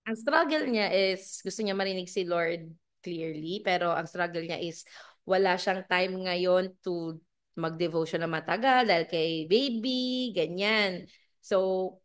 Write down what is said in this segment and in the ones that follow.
Ang struggle niya is gusto niya marinig si Lord clearly, pero ang struggle niya is wala siyang time ngayon to mag-devotion na matagal dahil kay baby, ganyan. So,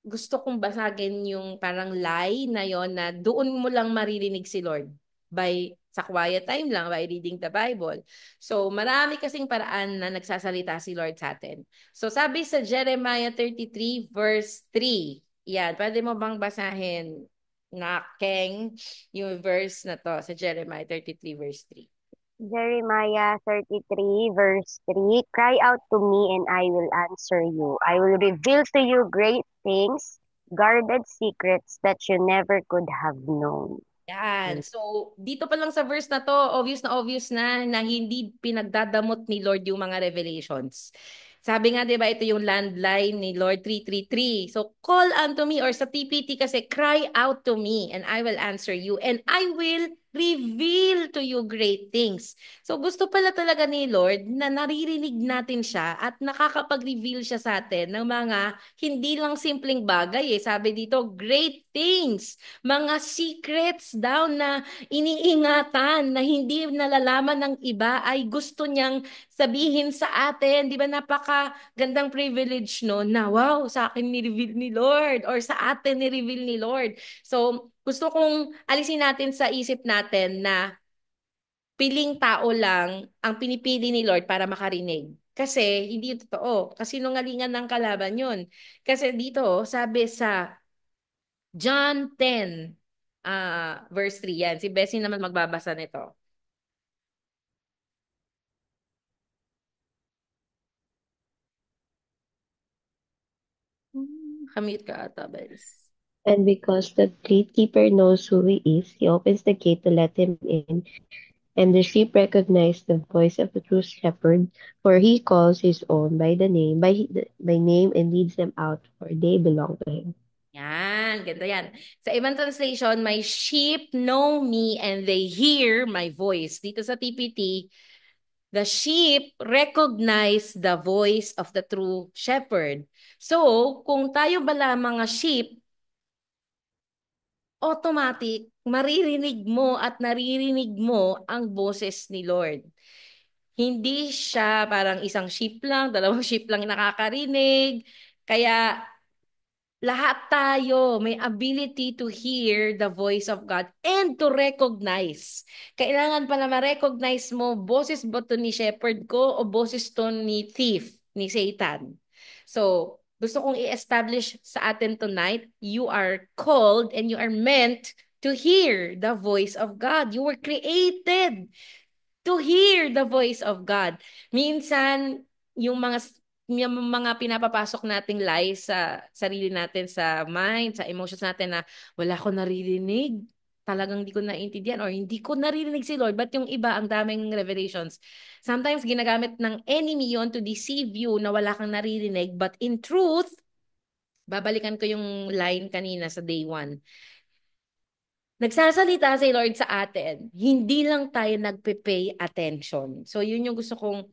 gusto kong basagin yung parang lie na yon na doon mo lang maririnig si Lord by sa quiet time lang by reading the Bible. So marami kasing paraan na nagsasalita si Lord sa atin. So sabi sa Jeremiah 33 verse 3, yan, pwede mo bang basahin na Keng yung verse na to sa Jeremiah 33 verse 3? Jeremiah 33, verse 3. Cry out to me, and I will answer you. I will reveal to you great things, guarded secrets that you never could have known. Yan. So, dito pa lang sa verse na to, obvious na hindi pinagdadamot ni Lord yung mga revelations. Sabi nga, di ba, ito yung landline ni Lord 333. So, call unto me or sa TPT kasi, cry out to me and I will answer you and I will reveal to you great things. So, gusto pala talaga ni Lord na naririnig natin siya at nakakapag-reveal siya sa atin ng mga hindi lang simpleng bagay eh. Sabi dito, great things, mga secrets daw na iniingatan na hindi nalalaman ng iba ay gusto niyang sabihin sa atin. Di ba napaka-gandang privilege no na wow, sa akin ni-reveal ni Lord or sa atin ni-reveal ni Lord. So, gusto kong alisin natin sa isip natin na piling tao lang ang pinipili ni Lord para makarinig. Kasi hindi yun totoo. Kasi nungalingan ng kalaban yun. Kasi dito, sabi sa John 10, verse 3 yan. Si Bessie naman magbabasa nito. Kamute ka ata, Bes. And because the gatekeeper knows who he is, he opens the gate to let him in, and the sheep recognize the voice of the true shepherd, for he calls his own by the name, by name, and leads them out, for they belong to him. Yan, ganda yan. Sa ibang translation, my sheep know me and they hear my voice. Dito sa TPT, the sheep recognize the voice of the true shepherd. So, kung tayo bala mga sheep, automatic, maririnig mo at naririnig mo ang boses ni Lord. Hindi siya parang isang sheep lang, dalawang sheep lang nakakarinig. Kaya lahat tayo may ability to hear the voice of God and to recognize. Kailangan pala ma-recognize mo, boses ba to ni shepherd ko o boses to ni thief, ni Satan? So, gusto kong i-establish sa atin tonight, you are called and you are meant to hear the voice of God. You were created to hear the voice of God. Minsan, yung mga pinapapasok nating lies sa sarili natin, sa mind, sa emotions natin na wala ko naririnig, talagang hindi ko naiintindihan or hindi ko naririnig si Lord. But yung iba, ang daming revelations. Sometimes ginagamit ng enemy yon to deceive you na wala kang naririnig. But in truth, babalikan ko yung line kanina sa day one. Nagsasalita si Lord sa atin, hindi lang tayo nagpe-pay attention. So, yun yung gusto kong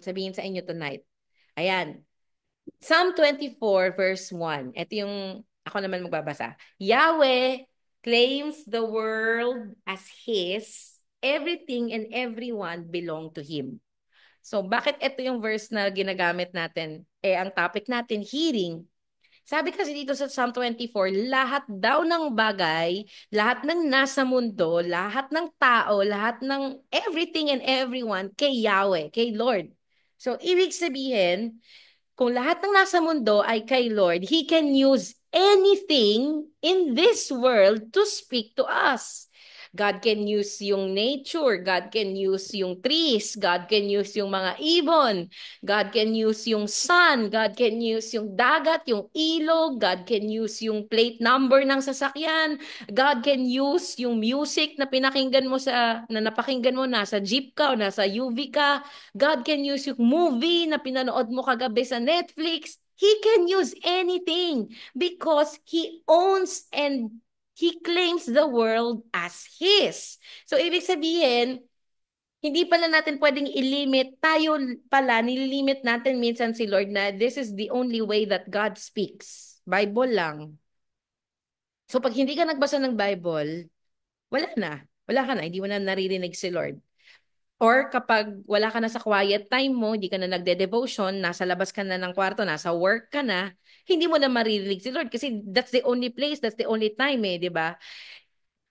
sabihin sa inyo tonight. Ayan. Psalm 24 verse 1. Ito yung ako naman magbabasa. Yahweh claims the world as His. Everything and everyone belong to Him. So, bakit ito yung verse na ginagamit natin? Ang topic natin, hearing. Sabi kasi dito sa Psalm 24, lahat daw ng bagay, lahat ng nasa mundo, lahat ng tao, lahat ng everything and everyone kay Yahweh, kay Lord. So, ibig sabihin, kung lahat ng nasa mundo ay kay Lord, He can use anything in this world to speak to us. God can use yung nature, God can use yung trees, God can use yung mga ibon, God can use yung sun, God can use yung dagat, yung ilog, God can use yung plate number ng sasakyan, God can use yung music na pinakinggan mo na napakinggan mo nasa jeep ka o nasa UV ka, God can use yung movie na pinanood mo kagabi sa Netflix. He can use anything because He owns and He claims the world as His. So, ibig sabihin, hindi pala natin pwedeng ilimit. Tayo pala, nililimit natin minsan si Lord na this is the only way that God speaks. Bible lang. So pag hindi ka nagbasa ng Bible, wala na. Wala ka na. Hindi mo na naririnig si Lord. Or kapag wala ka na sa quiet time mo, hindi ka na nagde-devotion, nasa labas ka na ng kwarto, nasa work ka na, hindi mo na maririnig si Lord kasi that's the only place, that's the only time eh, di ba?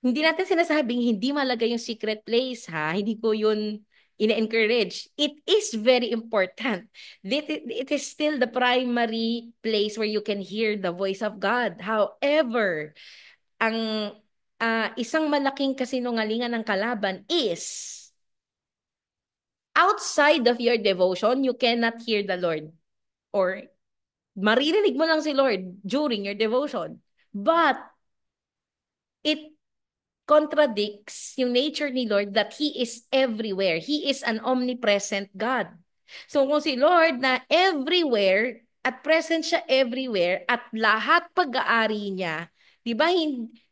Hindi natin sinasabing hindi malaga yung secret place ha. Hindi ko yun ina-encourage. It is very important. It is still the primary place where you can hear the voice of God. However, ang isang malaking kasinungalingan ng kalaban is outside of your devotion, you cannot hear the Lord. Or maririnig mo lang si Lord during your devotion. But it contradicts yung nature ni Lord that He is everywhere. He is an omnipresent God. So kung si Lord na everywhere at present siya everywhere at lahat pag-aari niya, di ba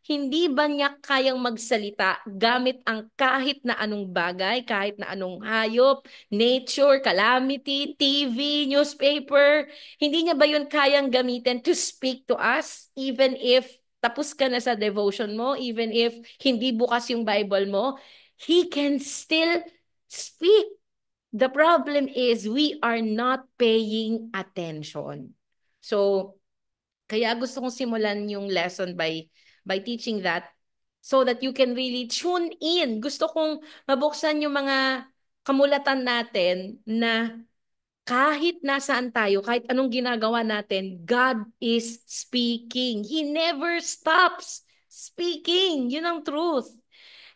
hindi ba niya kayang magsalita gamit ang kahit na anong bagay, kahit na anong hayop, nature, calamity, TV, newspaper, hindi niya ba yun kayang gamitin to speak to us even if tapos ka na sa devotion mo, even if hindi bukas yung Bible mo, He can still speak. The problem is we are not paying attention. So, kaya gusto kong simulan yung lesson by teaching that so that you can really tune in. Gusto kong mabuksan yung mga kamulatan natin na kahit nasaan tayo, kahit anong ginagawa natin, God is speaking. He never stops speaking. Yun ang truth.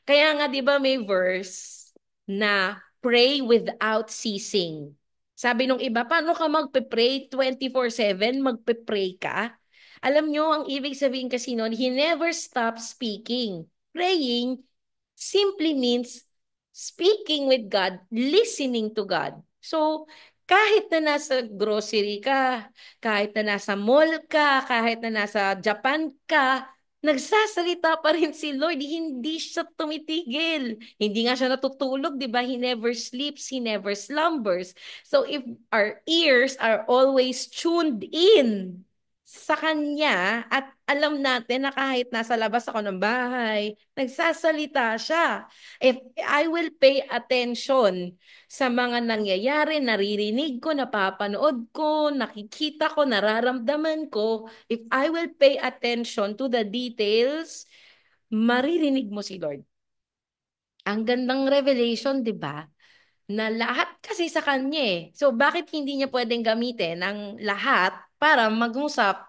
Kaya nga 'di ba may verse na pray without ceasing. Sabi nung iba, paano ka magpe-pray 24/7? Magpe-pray ka? Alam nyo, ang ibig sabihin kasi noon, He never stops speaking. Praying simply means speaking with God, listening to God. So, kahit na nasa grocery ka, kahit na nasa mall ka, kahit na nasa Japan ka, nagsasalita pa rin si Lord. Hindi siya tumitigil. Hindi nga siya natutulog, di ba? He never sleeps, He never slumbers. So if our ears are always tuned in sa Kanya at alam natin na kahit nasa labas ako ng bahay, nagsasalita siya. If I will pay attention sa mga nangyayari, naririnig ko, napapanood ko, nakikita ko, nararamdaman ko, if I will pay attention to the details, maririnig mo si Lord. Ang gandang revelation, di ba? Na lahat kasi sa kanya eh. So bakit hindi niya pwedeng gamitin ang lahat para mangusap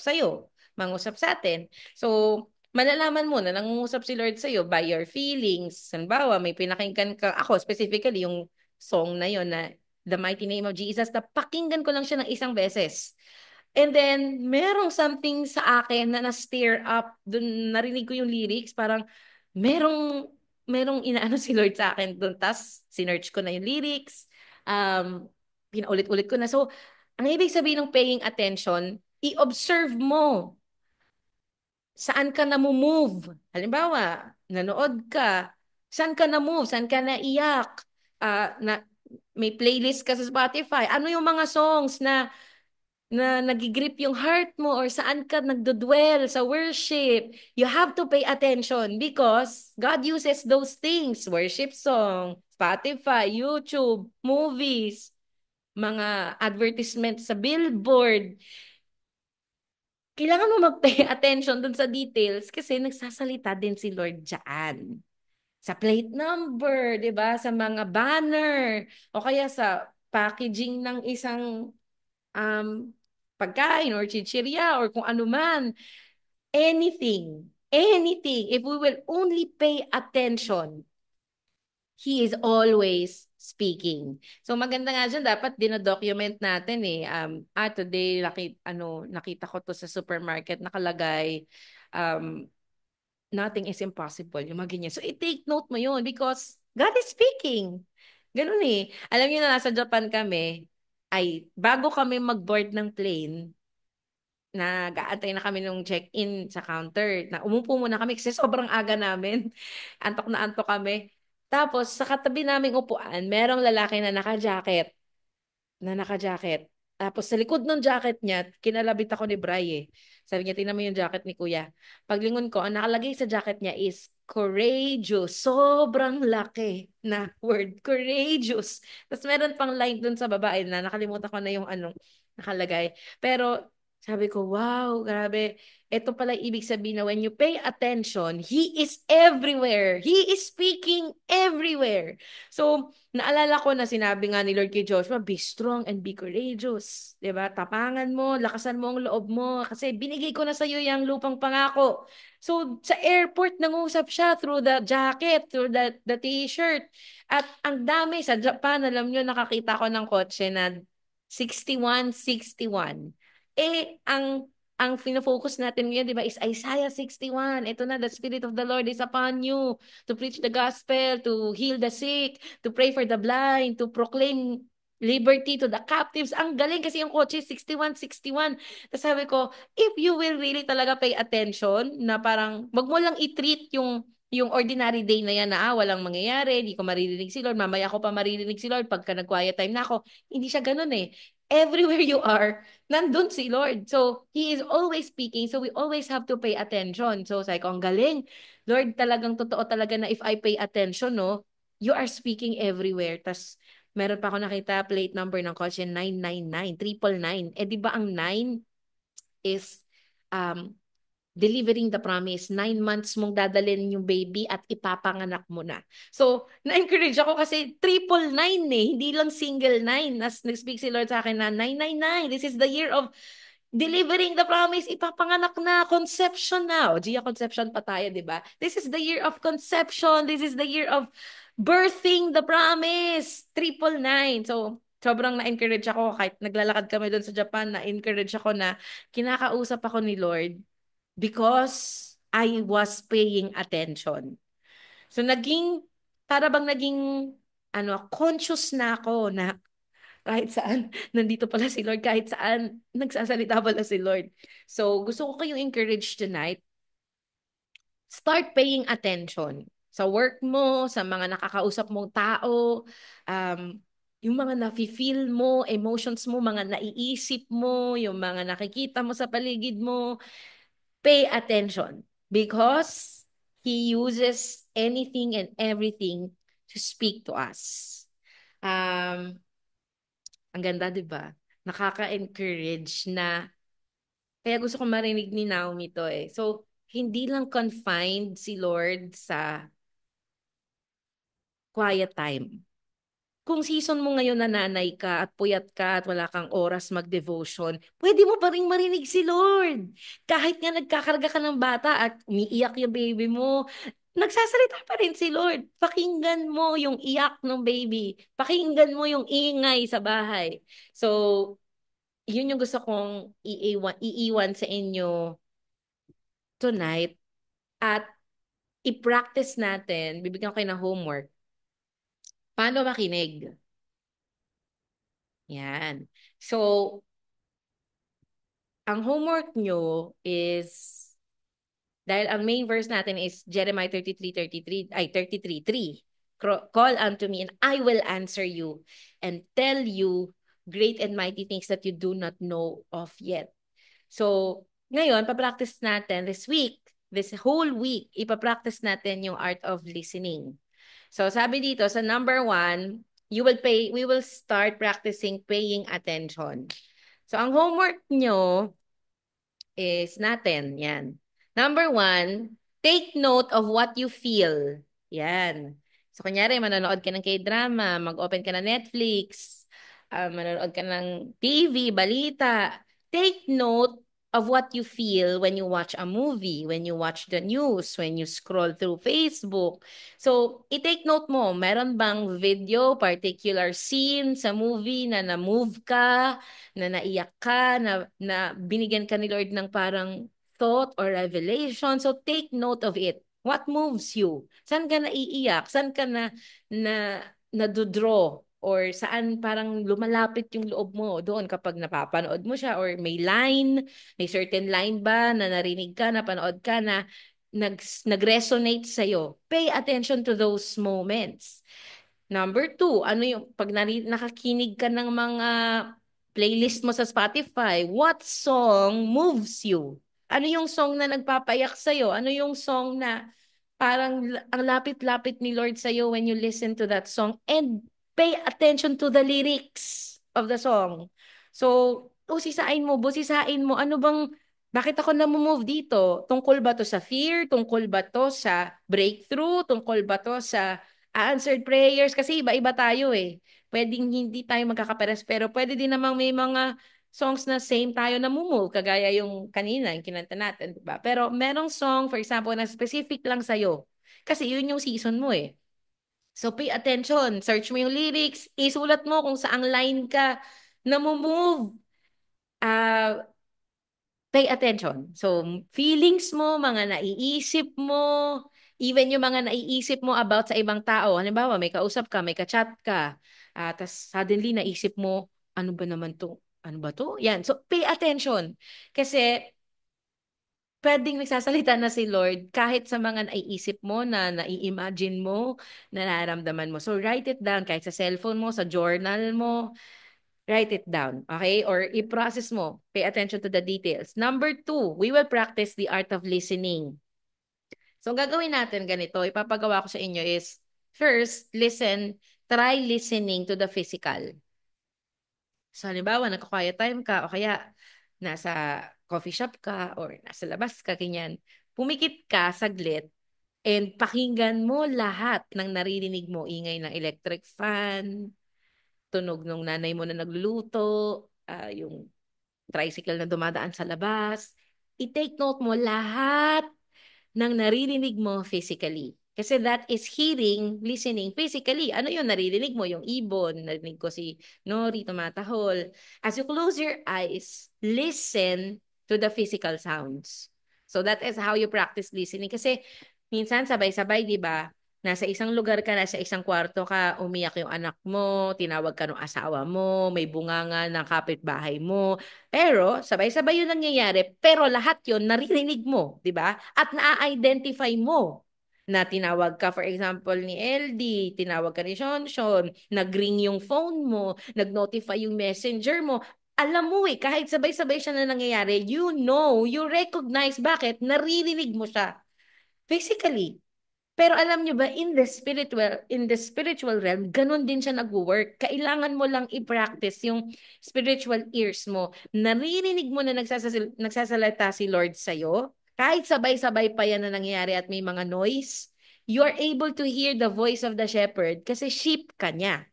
sa iyo, mangusap sa atin. So malalaman mo na nangungusap si Lord sa iyo by your feelings. Halimbawa, may pinakinggan ka ako specifically yung song na yon na The Mighty Name of Jesus, na pakinggan ko lang siya ng isang beses. And then, merong something sa akin na na-stir up. Dun, narinig ko yung lyrics. Parang, merong, merong inaano si Lord sa akin dun. Tapos, sinearch ko na yung lyrics. Um, Pinaulit-ulit ko na. So, ang ibig sabihin ng paying attention, i-observe mo saan ka na-move. Halimbawa, nanood ka. Saan ka na-move? Saan ka naiyak? May playlist ka sa Spotify. Ano yung mga songs na nagigrip yung heart mo or saan ka nagdodwell sa worship, you have to pay attention because God uses those things, worship song, Spotify, YouTube, movies, mga advertisements sa billboard. Kailangan mo mag-pay attention dun sa details kasi nagsasalita din si Lord dyan. Sa plate number, 'di ba? Sa mga banner o kaya sa packaging ng isang um, pagkain or chichirya or kung ano man. Anything. Anything. If we will only pay attention, He is always speaking. So maganda nga dyan, dapat dinodocument natin eh. Today, nakita ko to sa supermarket, nakalagay, um, nothing is impossible. Yung mga ganyan. So i-take note mo yun because God is speaking. Ganun eh. Alam niyo na nasa Japan kami, ay bago kami mag-board ng plane, nag-aantay na kami nung check-in sa counter. Na umupo muna kami kasi sobrang aga namin. Antok na antok kami. Tapos sa katabi naming upuan, merong lalaki na naka-jacket. Tapos sa likod ng jacket niya, kinalabit ako ni Bray eh. Sabi niya, tingnan mo yung jacket ni Kuya. Paglingon ko, ang nakalagay sa jacket niya is courageous. Sobrang laki na word, courageous. Tapos meron pang line dun sa babae na nakalimutan ko na yung anong nakalagay. Pero sabi ko, wow, grabe. Ito pala ibig sabihin na when you pay attention, He is everywhere. He is speaking everywhere. So, naalala ko na sinabi nga ni Lord kay Joshua, be strong and be courageous. 'Di ba? Tapangan mo, lakasan mo ang loob mo kasi binigay ko na sa iyo yung lupang pangako. So, sa airport nangusap siya through the jacket, through the t-shirt. At ang dami sa Japan, alam niyo, nakakita ko ng kotse na 6161. Ang fino-focus natin ngayon, di ba, is Isaiah 61. Ito na, the Spirit of the Lord is upon you to preach the gospel, to heal the sick, to pray for the blind, to proclaim liberty to the captives. Ang galing kasi yung kotse, 6161. Tapos sabi ko, if you will really talaga pay attention, na parang, wag mo lang i-treat yung ordinary day na yan na walang mangyayari, hindi ko maririnig si Lord, mamaya ko pa maririnig si Lord pagka nag-quiet time na ako. Hindi siya ganun eh. Everywhere you are, nandun si Lord. So, He is always speaking. So, we always have to pay attention. So, sabi ko, ang galing. Lord, talagang totoo talaga na if I pay attention, no, you are speaking everywhere. Tas, meron pa ako nakita, plate number ng kotse, 999, 999. Eh, di ba ang 9 is um, delivering the promise. 9 months mong dadalhin yung baby at ipapanganak mo na. So, na-encourage ako kasi 999 eh. Hindi lang single 9. As nag-speak si Lord sa akin na 999. This is the year of delivering the promise. Ipapanganak na. Conception na. O, Gia, conception pa tayo, di ba? This is the year of conception. This is the year of birthing the promise. 999. So, sobrang na-encourage ako kahit naglalakad kami doon sa Japan, na-encourage ako na kinakausap ako ni Lord because I was paying attention. So para bang naging conscious na ako na kahit saan, nandito pala si Lord, kahit saan, nagsasalita pala si Lord. So gusto ko kayong encourage tonight, start paying attention sa work mo, sa mga nakakausap mong tao, yung mga nafe-feel mo, emotions mo, mga naiisip mo, yung mga nakikita mo sa paligid mo, pay attention because He uses anything and everything to speak to us. Ang ganda, di ba? Nakaka-encourage na, kaya gusto ko marinig ni Naomi to eh. So, hindi lang confined si Lord sa quiet time. Kung season mo ngayon na nanay ka at puyat ka at wala kang oras mag-devotion, pwede mo pa rin marinig si Lord. Kahit nga nagkakarga ka ng bata at umiiyak yung baby mo, nagsasalita pa rin si Lord. Pakinggan mo yung iyak ng baby. Pakinggan mo yung ingay sa bahay. So, yun yung gusto kong iiwan sa inyo tonight. At i-practice natin, bibigyan ko kayo ng homework. Paano makinig? Yan. So, ang homework nyo is, dahil ang main verse natin is Jeremiah 33:33, ay 33:3. Call unto me and I will answer you and tell you great and mighty things that you do not know of yet. So, ngayon, papractice natin this whole week, ipapractice natin yung art of listening. So, sabi dito, sa number 1, we will start practicing paying attention. So, ang homework nyo is natin, yan. Number 1, take note of what you feel. Yan. So, kunyari, manonood ka ng K-drama, mag-open ka ng Netflix, manonood ka ng TV, balita. Take note of what you feel when you watch a movie, when you watch the news, when you scroll through Facebook. So, i-take note mo, meron bang video, particular scene sa movie na na-move ka, na naiyak ka, na binigyan ka ni Lord ng parang thought or revelation. So, take note of it. What moves you? Saan ka naiiyak? Saan ka na nadodraw? Or saan parang lumalapit yung loob mo doon kapag napapanood mo siya, or may certain line ba na narinig ka, napanood ka na nag-resonate sa'yo. Pay attention to those moments. Number 2, ano yung pag nakakinig ka ng mga playlist mo sa Spotify, what song moves you? Ano yung song na nagpapayak sa'yo? Ano yung song na parang ang lapit-lapit ni Lord sa'yo when you listen to that song? And pay attention to the lyrics of the song. So, busisain mo, ano bang, bakit ako namumove dito? Tungkol ba to sa fear? Tungkol ba to sa breakthrough? Tungkol ba to sa answered prayers? Kasi iba-iba tayo eh. Pwedeng hindi tayo magkakaperes, pero pwede din namang may mga songs na same tayo na move, kagaya yung kanina, yung kinanta natin, di ba? Pero merong song, for example, na specific lang sa'yo. Kasi yun yung season mo eh. So pay attention, search mo yung lyrics, isulat mo kung saang line ka na move. Ah, pay attention. So, feelings mo, mga naiisip mo, even yung mga naiisip mo about sa ibang tao. Halimbawa, may kausap ka, may ka-chat ka, tapos suddenly naisip mo, ano ba naman to? Ano ba to? Yan. So, pay attention. Kasi, pwedeng nagsasalita na si Lord kahit sa mga naiisip mo, na nai-imagine mo, na nararamdaman mo. So, write it down kahit sa cellphone mo, sa journal mo, write it down, okay? Or i-process mo. Pay attention to the details. Number two, we will practice the art of listening. So, ang gagawin natin ganito, ipapagawa ko sa inyo is, first, try listening to the physical. So, halimbawa, nagka-quiet time ka, o kaya nasa coffee shop ka, or nasa labas ka, ganyan. Pumikit ka saglit, and pakinggan mo lahat ng naririnig mo. Ingay ng electric fan, tunog ng nanay mo na nagluluto, yung tricycle na dumadaan sa labas. I-take note mo lahat ng naririnig mo physically. Kasi that is hearing, listening physically. Ano yung naririnig mo? Yung ibon, narinig ko si Nori tumatahol. As you close your eyes, listen to the physical sounds. So that is how you practice listening. Kasi minsan sabay-sabay, di ba? Nasa isang lugar ka, nasa isang kwarto ka, umiyak yung anak mo, tinawag ka ng asawa mo, may bunganga ng kapitbahay mo. Pero, sabay-sabay yun nangyayari, pero lahat yun naririnig mo, di ba? At na-identify mo na tinawag ka, for example, ni LD, tinawag ka ni Shonshon, nag-ring yung phone mo, nag-notify yung messenger mo. Alam mo eh, kahit sabay-sabay siya na nangyayari, you know, you recognize bakit, naririnig mo siya physically. Pero alam nyo ba, in the spiritual realm, ganun din siya nag-work. Kailangan mo lang i-practice yung spiritual ears mo. Naririnig mo na nagsasalita si Lord sa'yo. Kahit sabay-sabay pa yan na nangyayari at may mga noise, you are able to hear the voice of the shepherd kasi sheep ka niya.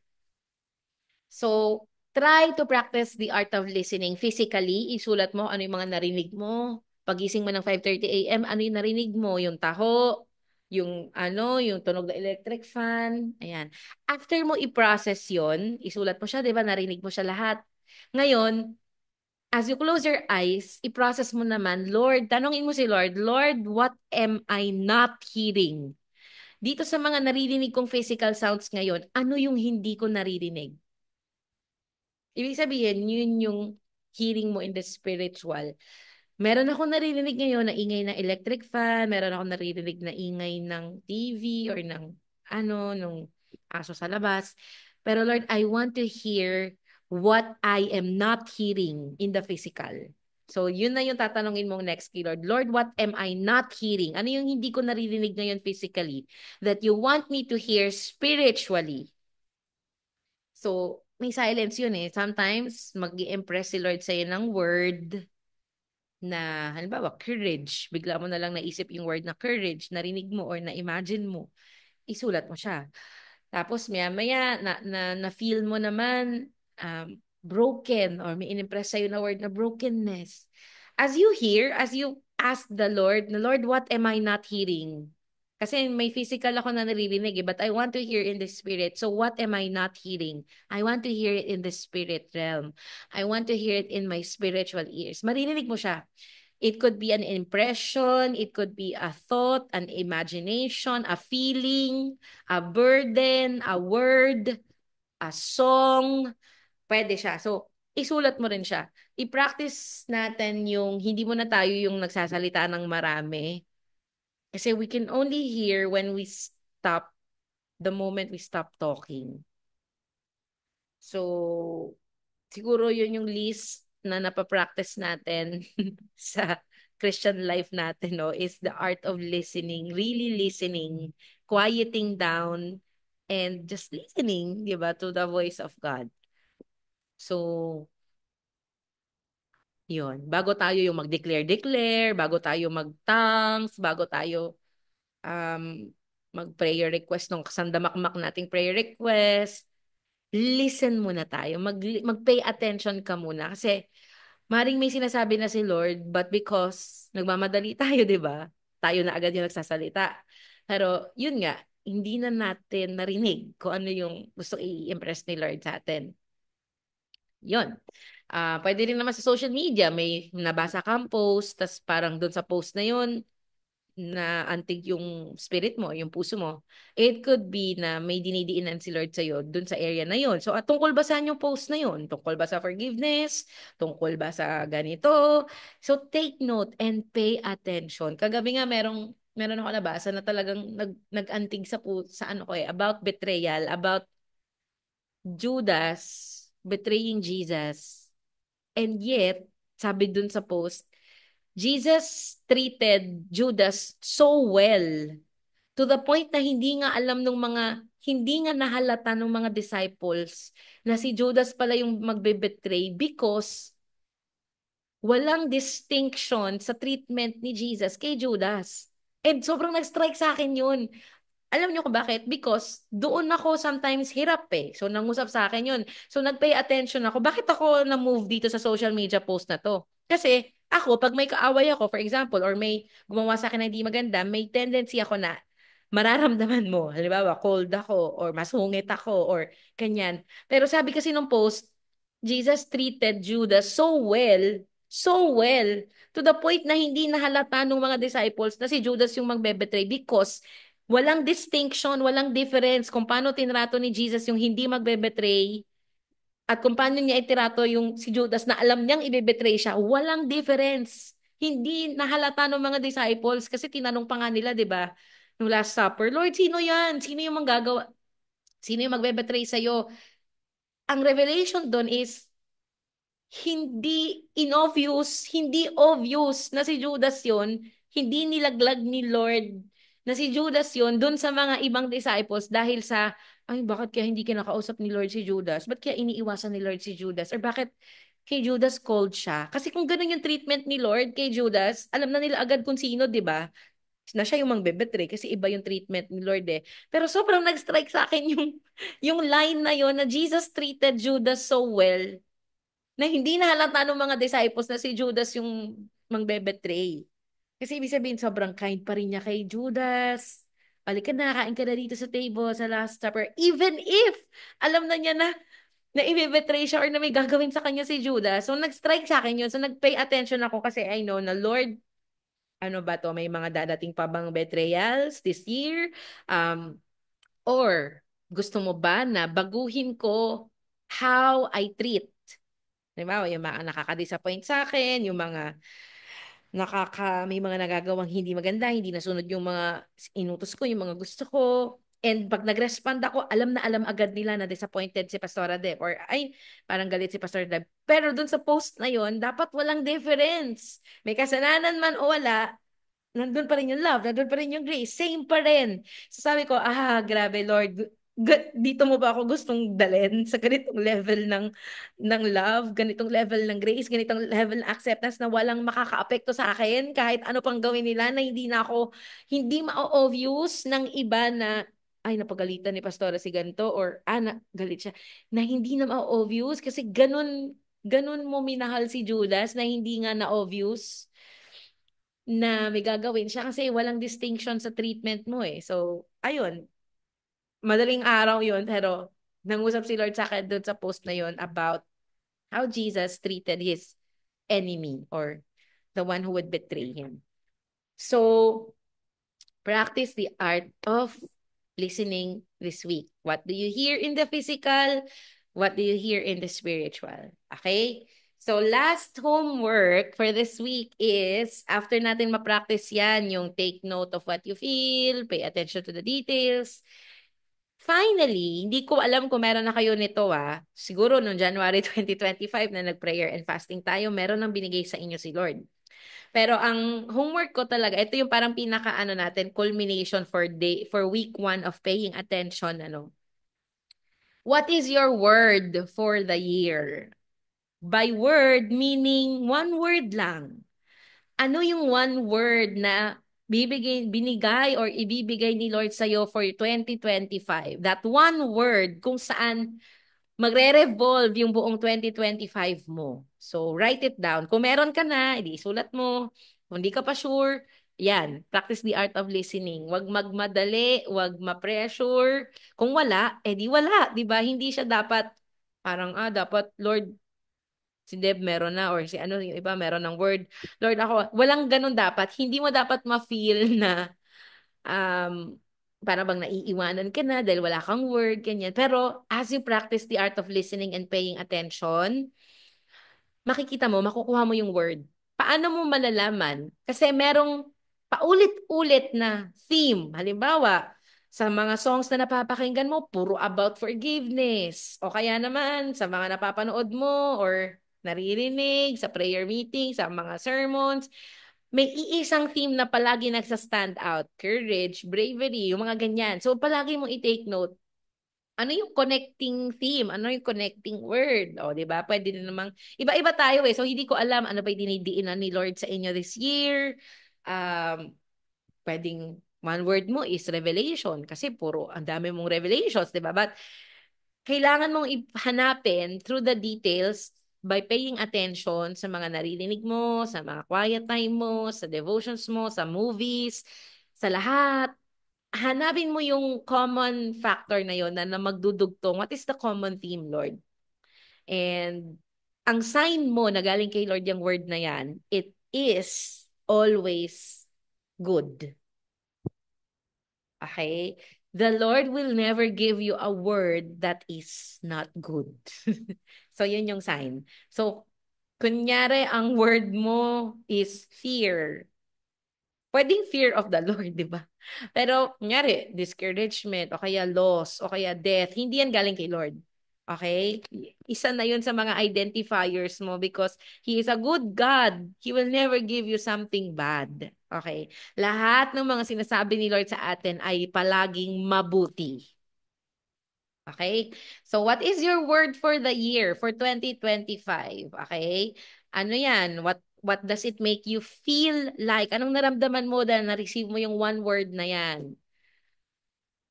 So, try to practice the art of listening physically. Isulat mo ano yung mga narinig mo. Pagising mo ng 5:30 a.m., ano yung narinig mo? Yung taho, yung tunog ng electric fan. Ayan. After mo i-process yon, isulat mo siya, di ba? Narinig mo siya lahat. Ngayon, as you close your eyes, i-process mo naman, Lord, tanongin mo si Lord, Lord, what am I not hearing? Dito sa mga naririnig kong physical sounds ngayon, ano yung hindi ko naririnig? Ibig sabihin, yun yung hearing mo in the spiritual. Meron ako naririnig ngayon na ingay ng electric fan, meron ako naririnig na ingay ng TV or ng nung aso sa labas. Pero Lord, I want to hear what I am not hearing in the physical. So, yun na yung tatanungin mong next kay Lord. Lord, what am I not hearing? Ano yung hindi ko naririnig ngayon physically that you want me to hear spiritually? So, may silence yun eh. Sometimes, mag-i-impress si Lord sa'yo ng word na, halimbawa, courage. Bigla mo na lang naisip yung word na courage, narinig mo or na-imagine mo, isulat mo siya. Tapos, maya-maya, na-feel mo naman broken or may in-impress sa'yo na word na brokenness. As you ask the Lord, na Lord, what am I not hearing? Kasi may physical ako na naririnig but I want to hear in the spirit. So what am I not hearing? I want to hear it in the spirit realm. I want to hear it in my spiritual ears. Maririnig mo siya. It could be an impression, it could be a thought, an imagination, a feeling, a burden, a word, a song. Pwede siya. So, isulat mo rin siya. I-practice natin yung hindi mo na tayo yung nagsasalita ng marami. Kasi we can only hear when we stop, the moment we stop talking. So, siguro yun yung least na napapractice natin sa Christian life natin, no, is the art of listening, really listening, quieting down, and just listening, di ba, to the voice of God. So, yun. Bago tayo yung mag-declare, bago tayo mag-thanks, bago tayo um, mag-prayer request nung kasandamakmak nating prayer request, listen muna tayo. Mag-pay attention ka muna. Kasi maring may sinasabi na si Lord, but because nagmamadali tayo, di ba? Tayo na agad yung nagsasalita. Pero yun nga, hindi na natin narinig kung ano yung gusto i-impress ni Lord sa atin. Yun. Pwede rin naman sa social media, may nabasa kang post, tas parang doon sa post na yun, na antig yung spirit mo, yung puso mo. It could be na may dinidiinan si Lord sa'yo dun sa area na yun. So, tungkol ba saan yung post na yun? Tungkol ba sa forgiveness? Tungkol ba sa ganito? So, take note and pay attention. Kagabi nga, meron ako nabasa na talagang nag-antig sa ano ko about betrayal, about Judas betraying Jesus. And yet, sabi dun sa post, Jesus treated Judas so well to the point na hindi nga nahalata ng mga disciples na si Judas pala yung magbe-betray because walang distinction sa treatment ni Jesus kay Judas. And sobrang nag-strike sa akin yun. Alam niyo kung bakit? Because doon ako sometimes hirap eh. So, nangusap sa akin yun. So, nag-pay attention ako. Bakit ako na-move dito sa social media post na to? Kasi ako, pag may kaaway ako, for example, or may gumawa sa akin na hindi maganda, may tendency ako na mararamdaman mo. Halimbawa, cold ako, or masungit ako, or kanyan. Pero sabi kasi nung post, Jesus treated Judas so well, to the point na hindi nahalata ng mga disciples na si Judas yung magbe-betray because walang distinction, walang difference kung paano tinrato ni Jesus yung hindi magbe-betray at kung paano niya itirato yung si Judas na alam niyang i-betray siya. Walang difference. Hindi nahalata ng mga disciples kasi tinanong pa nga nila, di ba? Nung Last Supper, Lord, sino yan? Sino yung manggagawa? Sino yung magbe-betray sa'yo? Ang revelation doon is hindi obvious na si Judas yon, hindi nilaglag ni Lord na si Judas yon doon sa mga ibang disciples dahil sa, ay, bakit kaya hindi kinakausap ni Lord si Judas? Ba't kaya iniiwasan ni Lord si Judas? Or bakit kay Judas cold siya? Kasi kung ganun yung treatment ni Lord kay Judas, alam na nila agad kung sino, di ba? Na siya yung mangbebetray kasi iba yung treatment ni Lord eh. Pero sobrang nag-strike sa akin yung line na yon na Jesus treated Judas so well na hindi nahalata ng mga disciples na si Judas yung mangbebetray. Kasi ibig sabihin, sobrang kind pa rin niya kay Judas. Halika na, kain ka na dito sa table, sa Last Supper. Even if alam na niya na i-betray siya or na may gagawin sa kanya si Judas. So, nag-strike sa akin yun. So, nag-pay attention ako kasi I know na Lord, ano ba to? May mga dadating pa bang betrayals this year? Or gusto mo ba na baguhin ko how I treat? Diba? Yung mga nakaka-disappoint sa akin, yung mga may mga nagagawang hindi maganda, hindi nasunod yung mga inutos ko, yung mga gusto ko. And pag nag-respond ako, alam na alam agad nila na disappointed si Pastora Deb or ay, parang galit si Pastor Deb. Pero dun sa post na yon, dapat walang difference. May kasalanan man o wala, nandun pa rin yung love, nandun pa rin yung grace, same pa rin. So sabi ko, grabe Lord, dito mo ba ako gustong dalhin sa ganitong level ng love, ganitong level ng grace, ganitong level ng acceptance na walang makakaapekto sa akin kahit ano pang gawin nila na hindi ma-obvious ng iba na ay napagalitan ni Pastora si ganito or galit siya na hindi na ma-obvious kasi ganun mo minahal si Judas na hindi nga na-obvious na may gagawin siya kasi walang distinction sa treatment mo eh. So, ayun, madaling araw yun, pero nangusap si Lord sa akin doon sa post na yun about how Jesus treated his enemy or the one who would betray him. So, practice the art of listening this week. What do you hear in the physical? What do you hear in the spiritual? Okay? So, last homework for this week is, after natin ma-practice yan, yung take note of what you feel, pay attention to the details. finally, hindi ko alam kung meron na kayo nito siguro noong January 2025 na nag-prayer and fasting tayo, meron nang binigay sa inyo si Lord. Pero ang homework ko talaga, ito yung parang pinaka natin, culmination for week 1 of paying attention, What is your word for the year? By word, meaning one word lang. Ano yung one word na binigay or ibibigay ni Lord sa'yo for 2025? That one word kung saan magre-revolve yung buong 2025 mo. So, write it down. Kung meron ka na, edi sulat mo. Kung hindi ka pa sure, yan, practice the art of listening. Huwag magmadali, huwag ma-pressure. Kung wala, edi wala, 'di ba? Hindi siya dapat parang dapat Lord si Deb meron na or si yung iba meron ng word. Lord ako, walang ganun dapat. Hindi mo dapat ma-feel na um, para bang naiiwanan ka na dahil wala kang word, ganyan. Pero as you practice the art of listening and paying attention, makikita mo, makukuha mo yung word. Paano mo malalaman? Kasi merong paulit-ulit na theme. Halimbawa, sa mga songs na napapakinggan mo, puro about forgiveness. O kaya naman, sa mga napapanood mo or naririnig, sa prayer meeting, sa mga sermons, may iisang theme na palagi nagsa-stand out. Courage, bravery, yung mga ganyan. So, palagi mong i-take note. Ano yung connecting theme? Ano yung connecting word? O, di ba? Pwede din namang, iba-iba tayo eh. So, hindi ko alam ano ba yung dinidiinan ni Lord sa inyo this year. Um, Pwedeng one word mo is revelation kasi puro ang dami mong revelations, di ba? But kailangan mong hanapin through the details by paying attention sa mga naririnig mo, sa mga quiet time mo, sa devotions mo, sa movies, sa lahat. Hanapin mo yung common factor na yon na magdudugtong. What is the common theme, Lord? And ang sign mo na galing kay Lord yung word na yan, it is always good. Okay? The Lord will never give you a word that is not good. So, yun yung sign. So, kunyari, ang word mo is fear. Pwedeng fear of the Lord, di ba? Pero, kunyari, discouragement, o kaya loss, o kaya death, hindi yan galing kay Lord. Okay? Isa na yun sa mga identifiers mo because He is a good God. He will never give you something bad. Okay? Lahat ng mga sinasabi ni Lord sa atin ay palaging mabuti. Okay? So, what is your word for the year, for 2025? Okay? Ano yan? What does it make you feel like? Anong naramdaman mo dahil na-receive mo yung one word na yan?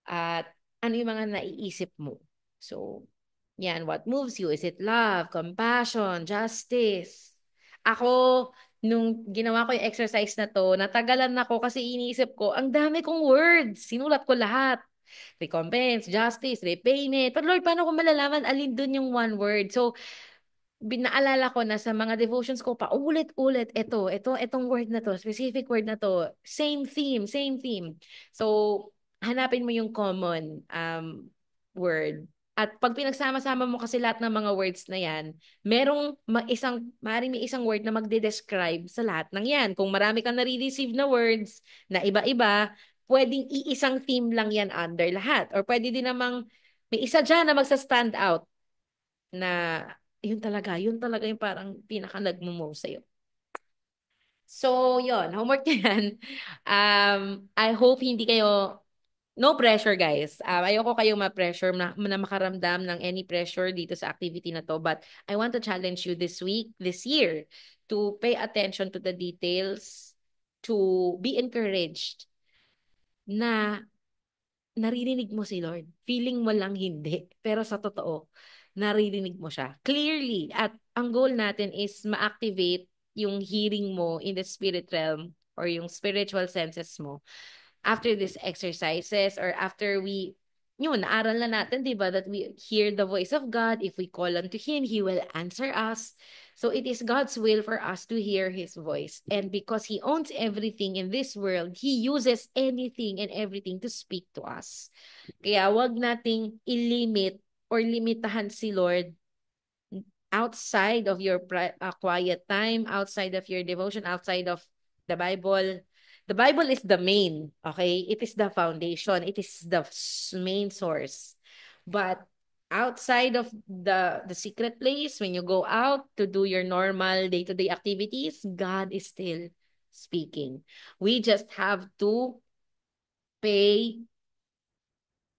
At ano yung mga naiisip mo? So, yan, what moves you? Is it love, compassion, justice? Ako, nung ginawa ko yung exercise na to, natagalan ako kasi iniisip ko, ang dami kong words. Sinulat ko lahat. Recompense, justice, repayment. But Lord, paano ko malalaman alin dun yung one word? So, binaalala ko na sa mga devotions ko pa, ulit-ulit, itong word na to, specific word na to, same theme, same theme. So, hanapin mo yung common word. At pag pinagsama-sama mo kasi lahat ng mga words na yan, maaaring may isang word na magde-describe sa lahat ng yan. Kung marami kang nare-receive na words na iba-iba, pwedeng iisang theme lang yan under lahat. Or pwede din namang may isa dyan na magsa-stand out na yun talaga yung parang pinaka nagmo-move sa'yo. So, yun, homework yan. I hope hindi kayo, no pressure guys. Ayoko kayo ma-pressure na makaramdam ng any pressure dito sa activity na to. But I want to challenge you this year, to pay attention to the details, to be encouraged na naririnig mo si Lord. Feeling mo lang hindi. Pero sa totoo, naririnig mo siya. Clearly. At ang goal natin is ma-activate yung hearing mo in the spirit realm or yung spiritual senses mo after these exercises or after naaral na natin, di ba, that we hear the voice of God. If we call unto Him, He will answer us. So it is God's will for us to hear His voice. And because He owns everything in this world, He uses anything and everything to speak to us. Kaya wag nating ilimit or limitahan si Lord outside of your quiet time, outside of your devotion, outside of the Bible. The Bible is the main, okay? It is the foundation. It is the main source. But outside of the secret place, when you go out to do your normal day-to-day activities, God is still speaking. We just have to pay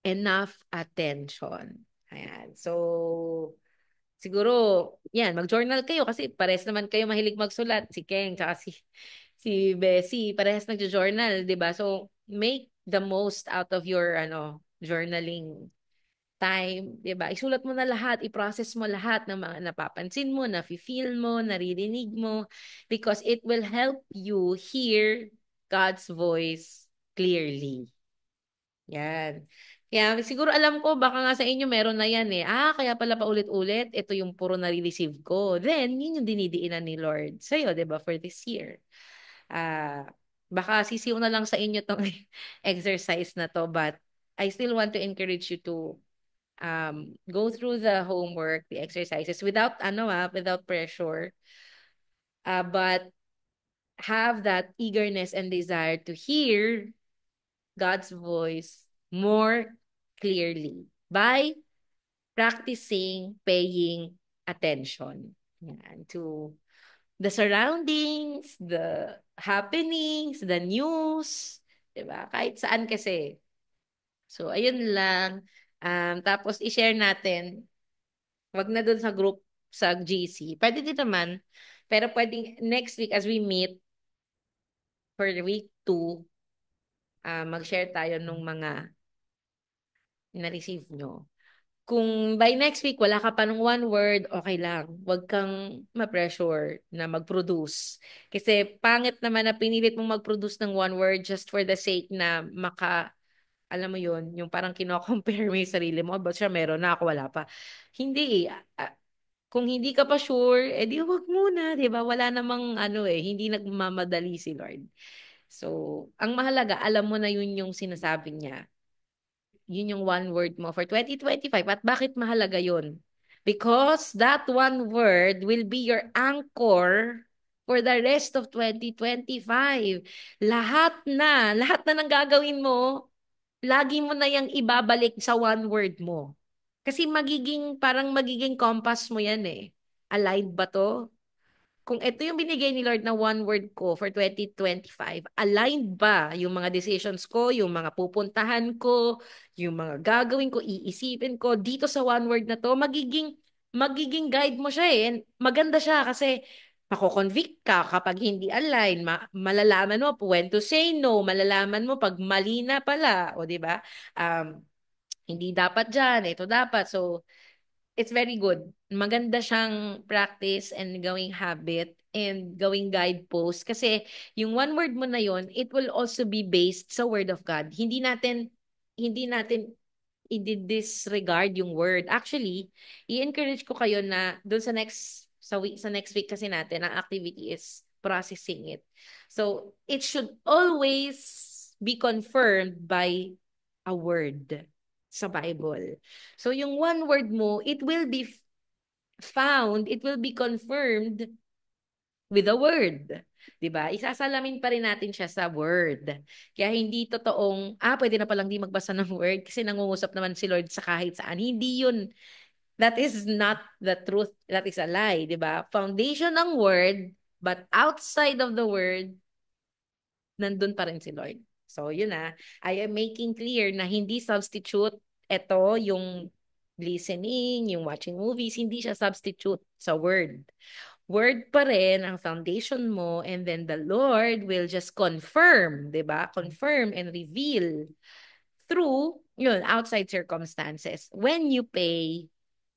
enough attention. Ayan. So, siguro, yan, mag-journal kayo kasi parehas naman kayo mahilig magsulat. Si Keng, tsaka si Bessie, parehas nagjo-journal, di ba? So, make the most out of your journaling time, di ba? Isulat mo na lahat, i-process mo lahat ng mga napapansin mo, nafe-feel mo, naririnig mo, because it will help you hear God's voice clearly. Yan. Kaya siguro alam ko, baka nga sa inyo meron na yan eh. Kaya pala paulit-ulit, ito yung puro nare-receive ko. Then, yun yung dinidiinan ni Lord sa'yo, di ba, for this year. Ah, baka sisiw na lang sa inyo tong exercise na to, but I still want to encourage you to go through the homework, the exercises without without pressure. But have that eagerness and desire to hear God's voice more clearly by practicing paying attention. Yan, to the surroundings, the happenings, the news, 'di ba? Kahit saan kasi. So ayun lang. Tapos i-share natin, wag na dun sa group sa GC. Pwede din naman, pero pwedeng next week as we meet for week 2, mag-share tayo nung mga na-receive nyo. Kung by next week wala ka pa ng one word, okay lang. Huwag kang ma-pressure na mag-produce. Kasi pangit naman na pinilit mong mag-produce ng one word just for the sake na alam mo yun, yung parang kino-compare mo yung sarili mo. Ba't siya meron na ako, wala pa. Hindi eh. Kung hindi ka pa sure, edi wag muna, 'di ba? Wala namang hindi nagmamadali si Lord. So, ang mahalaga, alam mo na yun yung sinasabi niya. Yun yung one word mo for 2025. At bakit mahalaga yun? Because that one word will be your anchor for the rest of 2025. Lahat na ng gagawin mo, lagi mo na yung ibabalik sa one word mo. Kasi parang magiging compass mo yan eh. Aligned ba to? Kung ito yung binigay ni Lord na one word ko for 2025, aligned ba yung mga decisions ko, yung mga pupuntahan ko, yung mga gagawin ko, iisipin ko dito sa one word na to, magiging guide mo siya eh. And maganda siya kasi mako-convict ka kapag hindi align, malalaman mo when to say no, malalaman mo pag mali na pala, o di ba? Hindi dapat diyan, ito dapat. So, it's very good. Maganda siyang practice and gawing habit and gawing guidepost kasi yung one word mo na yon, it will also be based sa word of God. Hindi natin i-disregard yung word. Actually, i-encourage ko kayo na doon sa next week kasi natin ang activity is processing it. So, it should always be confirmed by a word sa Bible. So yung one word mo, it will be found, it will be confirmed with a word. 'Di ba? Isasalamin pa rin natin siya sa word. Kaya hindi totoong, pwede na palang di magbasa ng word kasi nangungusap naman si Lord sa kahit saan. Hindi yun. That is not the truth. That is a lie, 'di ba? Foundation ng word, but outside of the word, nandun pa rin si Lord. So, yun I am making clear na hindi substitute ito yung listening, yung watching movies, hindi siya substitute sa word. Word pa rin ang foundation mo and then the Lord will just confirm, 'di ba? Confirm and reveal through, outside circumstances when you pay